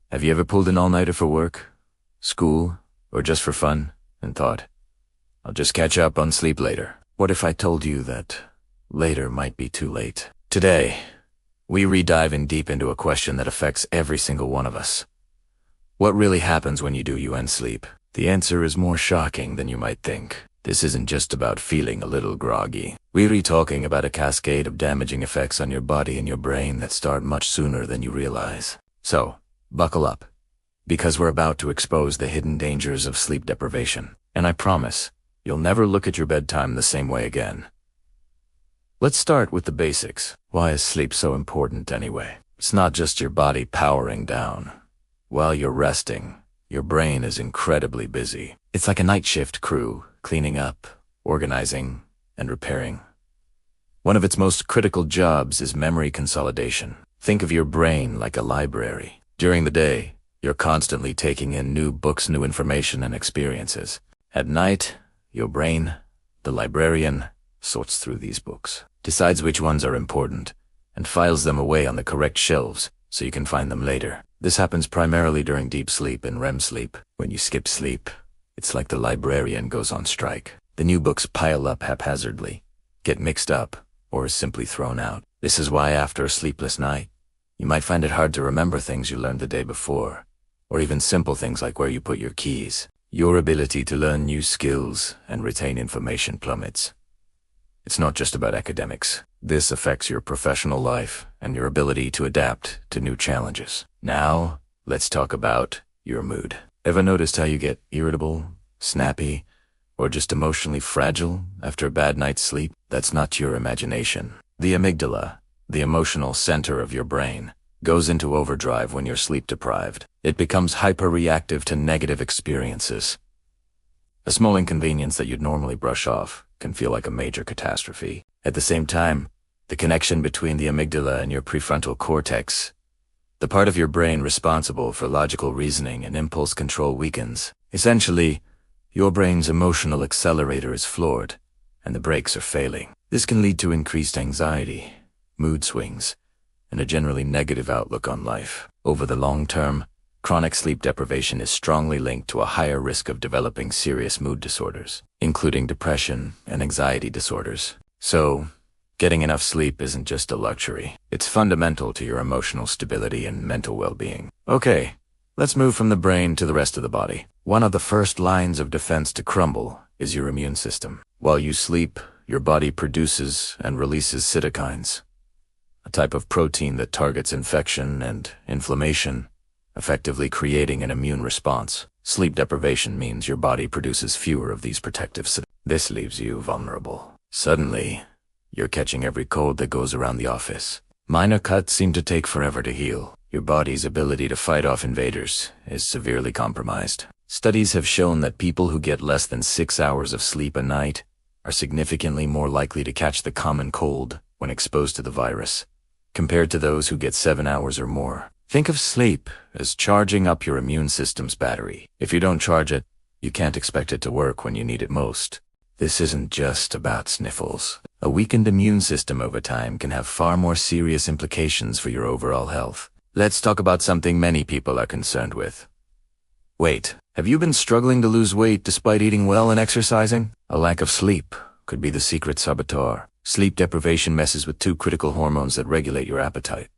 Have you ever pulled an all-nighter for work, school, or just for fun, and thought, I'll just catch up on sleep later? What if I told you that later might be too late? Today, we re-dive in deep into a question that affects every single one of us. What really happens when you do UN sleep? The answer is more shocking than you might think. This isn't just about feeling a little groggy. We're talking about a cascade of damaging effects on your body and your brain that start much sooner than you realize. So, buckle up, because we're about to expose the hidden dangers of sleep deprivation. And I promise, you'll never look at your bedtime the same way again. Let's start with the basics. Why is sleep so important anyway? It's not just your body powering down. While you're resting, your brain is incredibly busy. It's like a night shift crew, cleaning up, organizing, and repairing. One of its most critical jobs is memory consolidation. Think of your brain like a library. During the day, you're constantly taking in new books, new information, and experiences. At night, your brain, the librarian, sorts through these books, decides which ones are important, and files them away on the correct shelves so you can find them later. This happens primarily during deep sleep and REM sleep. When you skip sleep, it's like the librarian goes on strike. The new books pile up haphazardly, get mixed up, or are simply thrown out. This is why after a sleepless night, you might find it hard to remember things you learned the day before, or even simple things like where you put your keys. Your ability to learn new skills and retain information plummets. It's not just about academics. This affects your professional life and your ability to adapt to new challenges. Now, let's talk about your mood. Ever noticed how you get irritable, snappy, or just emotionally fragile after a bad night's sleep? That's not your imagination. The amygdala, the emotional center of your brain, goes into overdrive when you're sleep deprived. It becomes hyper-reactive to negative experiences. A small inconvenience that you'd normally brush off can feel like a major catastrophe. At the same time, the connection between the amygdala and your prefrontal cortex, the part of your brain responsible for logical reasoning and impulse control, weakens. Essentially, your brain's emotional accelerator is floored, and the brakes are failing. This can lead to increased anxiety, mood swings, and a generally negative outlook on life. Over the long term, chronic sleep deprivation is strongly linked to a higher risk of developing serious mood disorders, including depression and anxiety disorders. So, getting enough sleep isn't just a luxury. It's fundamental to your emotional stability and mental well-being. Okay, let's move from the brain to the rest of the body. One of the first lines of defense to crumble is your immune system. While you sleep, your body produces and releases cytokines, a type of protein that targets infection and inflammation, effectively creating an immune response. Sleep deprivation means your body produces fewer of these protective cytokines. This leaves you vulnerable. Suddenly, you're catching every cold that goes around the office. Minor cuts seem to take forever to heal. Your body's ability to fight off invaders is severely compromised. Studies have shown that people who get less than 6 hours of sleep a night are significantly more likely to catch the common cold when exposed to the virus, compared to those who get 7 hours or more. Think of sleep as charging up your immune system's battery. If you don't charge it, you can't expect it to work when you need it most. This isn't just about sniffles. A weakened immune system over time can have far more serious implications for your overall health. Let's talk about something many people are concerned with. Weight. Have you been struggling to lose weight despite eating well and exercising? A lack of sleep could be the secret saboteur. Sleep deprivation messes with two critical hormones that regulate your appetite: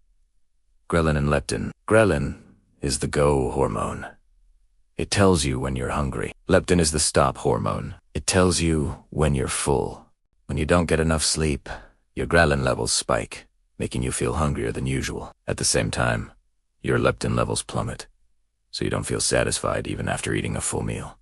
ghrelin and leptin. Ghrelin is the go hormone. It tells you when you're hungry. Leptin is the stop hormone. It tells you when you're full. When you don't get enough sleep, your ghrelin levels spike, making you feel hungrier than usual. At the same time, your leptin levels plummet, so you don't feel satisfied even after eating a full meal.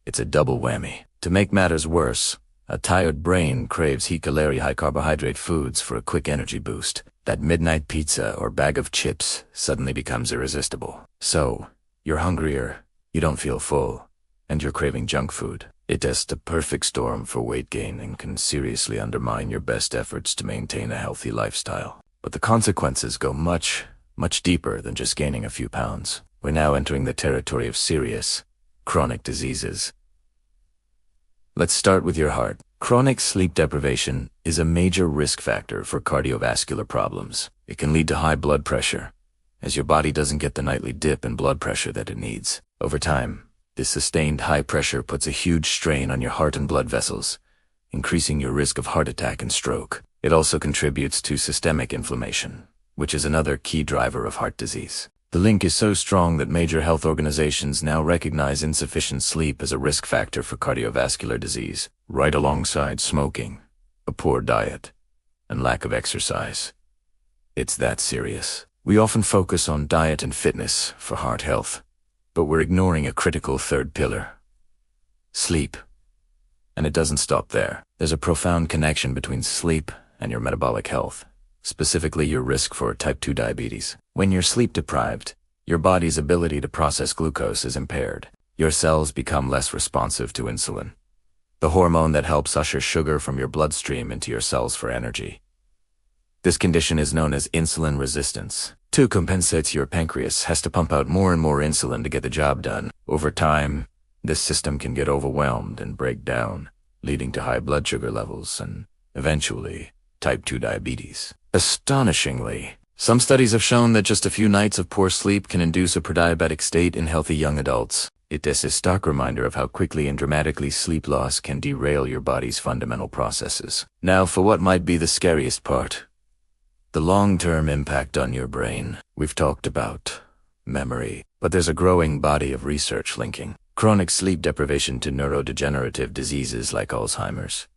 It's a double whammy. To make matters worse, a tired brain craves high-calorie, high-carbohydrate foods for a quick energy boost. That midnight pizza or bag of chips suddenly becomes irresistible. So, you're hungrier, you don't feel full, and you're craving junk food. It is the perfect storm for weight gain and can seriously undermine your best efforts to maintain a healthy lifestyle. But the consequences go much, much deeper than just gaining a few pounds. We're now entering the territory of serious, chronic diseases. Let's start with your heart. Chronic sleep deprivation is a major risk factor for cardiovascular problems. It can lead to high blood pressure, as your body doesn't get the nightly dip in blood pressure that it needs. Over time, this sustained high pressure puts a huge strain on your heart and blood vessels, increasing your risk of heart attack and stroke. It also contributes to systemic inflammation, which is another key driver of heart disease. The link is so strong that major health organizations now recognize insufficient sleep as a risk factor for cardiovascular disease, right alongside smoking, a poor diet, and lack of exercise. It's that serious. We often focus on diet and fitness for heart health, but we're ignoring a critical third pillar: sleep. And it doesn't stop there. There's a profound connection between sleep and your metabolic health, specifically your risk for type 2 diabetes. When you're sleep deprived, your body's ability to process glucose is impaired. Your cells become less responsive to insulin, the hormone that helps usher sugar from your bloodstream into your cells for energy. This condition is known as insulin resistance. To compensate, your pancreas has to pump out more and more insulin to get the job done. Over time, this system can get overwhelmed and break down, leading to high blood sugar levels and, eventually, type 2 diabetes. Astonishingly, some studies have shown that just a few nights of poor sleep can induce a prediabetic state in healthy young adults. It is a stark reminder of how quickly and dramatically sleep loss can derail your body's fundamental processes. Now for what might be the scariest part: the long-term impact on your brain. We've talked about memory, but there's a growing body of research linking chronic sleep deprivation to neurodegenerative diseases like Alzheimer's.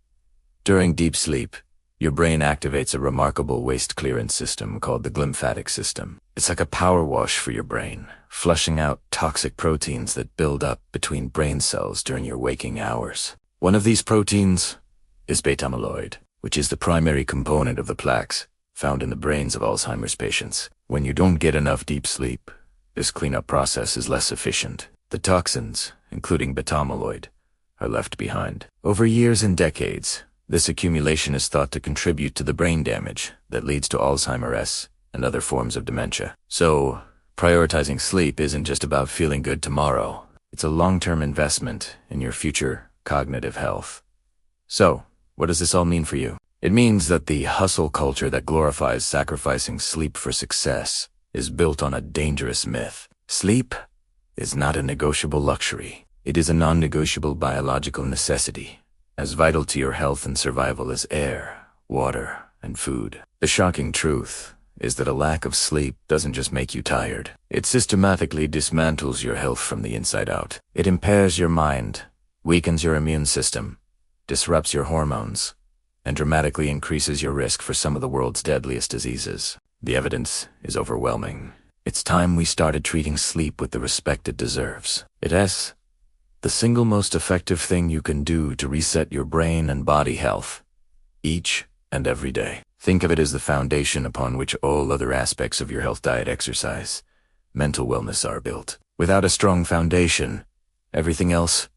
During deep sleep, your brain activates a remarkable waste clearance system called the glymphatic system. It's like a power wash for your brain, flushing out toxic proteins that build up between brain cells during your waking hours. One of these proteins is beta amyloid, which is the primary component of the plaques found in the brains of Alzheimer's patients. When you don't get enough deep sleep, this cleanup process is less efficient. The toxins, including beta amyloid, are left behind. Over years and decades, this accumulation is thought to contribute to the brain damage that leads to Alzheimer's and other forms of dementia. So, prioritizing sleep isn't just about feeling good tomorrow. It's a long-term investment in your future cognitive health. So, what does this all mean for you? It means that the hustle culture that glorifies sacrificing sleep for success is built on a dangerous myth. Sleep is not a negotiable luxury. It is a non-negotiable biological necessity, as vital to your health and survival as air, water, and food. The shocking truth is that a lack of sleep doesn't just make you tired. It systematically dismantles your health from the inside out. It impairs your mind, weakens your immune system, disrupts your hormones, and dramatically increases your risk for some of the world's deadliest diseases. The evidence is overwhelming. It's time we started treating sleep with the respect it deserves. It is the single most effective thing you can do to reset your brain and body health, each and every day. Think of it as the foundation upon which all other aspects of your health, diet, exercise, mental wellness are built. Without a strong foundation, everything else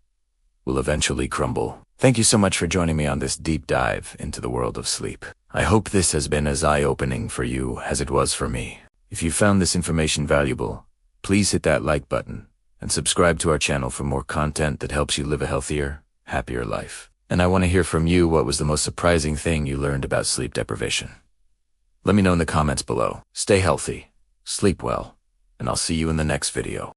will eventually crumble. Thank you so much for joining me on this deep dive into the world of sleep. I hope this has been as eye-opening for you as it was for me. If you found this information valuable, please hit that like button and subscribe to our channel for more content that helps you live a healthier, happier life. And I want to hear from you, what was the most surprising thing you learned about sleep deprivation? Let me know in the comments below. Stay healthy, sleep well, and I'll see you in the next video.